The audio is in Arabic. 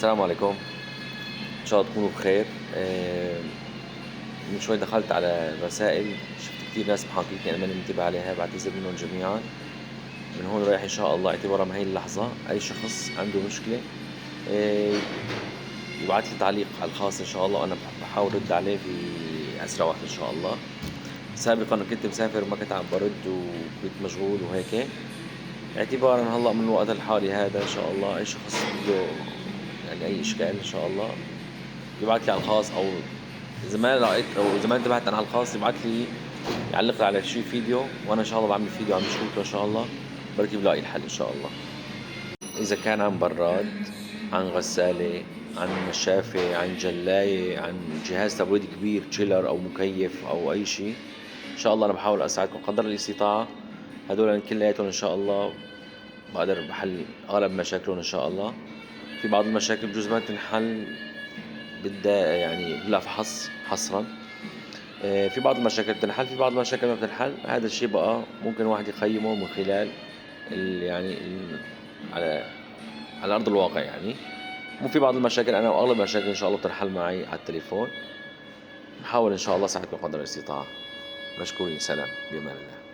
السلام عليكم، إن شاء الله تكونوا بخير. من شوي دخلت على الرسائل، شفت كتير ناس محاكيتني أنا ماني منتبه عليها، باعتذر منهم جميعًا. من هون رايح إن شاء الله اعتبارها من هي اللحظة أي شخص عنده مشكلة آآ يبعت لي تعليق على الخاص إن شاء الله، وأنا باحاول أرد عليه في أسرع وقت إن شاء الله. سابقًا كنت مسافر وما كنت عم بارد وكنت مشغول وهيك، اعتبارًا هلأ من الوقت الحالي هذا إن شاء الله أي شخص بده يعني أي إشكال إن شاء الله يبعت لي على الخاص، أو إذا ما لقيت أو إذا ما انتبهت أنا على الخاص يبعت لي يعلّق لي على شي فيديو، وأنا إن شاء الله باعمل فيديو عن مشكلته إن شاء الله، بركي بلاقي الحل إن شاء الله. إذا كان عن براد، عن غسالة، عن نشافة، عن جلاية، عن جهاز تبريد كبير chiller أو مكيف أو أي شي، إن شاء الله أنا باحاول أساعدكم قدر الاستطاعة. هادول كلّياتهم إن شاء الله باقدر باحل أغلب مشاكلهم إن شاء الله. في بعض المشاكل بجوز ما تنحل بدّا يعني بلا فحص حصرًا. في بعض المشاكل بتنحل، في بعض المشاكل ما بتنحل، هذا الشيء بقى ممكن الواحد يقيّمه من خلال يعني على أرض الواقع يعني. وفي بعض المشاكل أنا وأغلب المشاكل إن شاء الله بتنحل معي على التليفون. باحاول إن شاء الله أساعدكم قدر الاستطاعة. مشكورين، سلام، بأمان الله.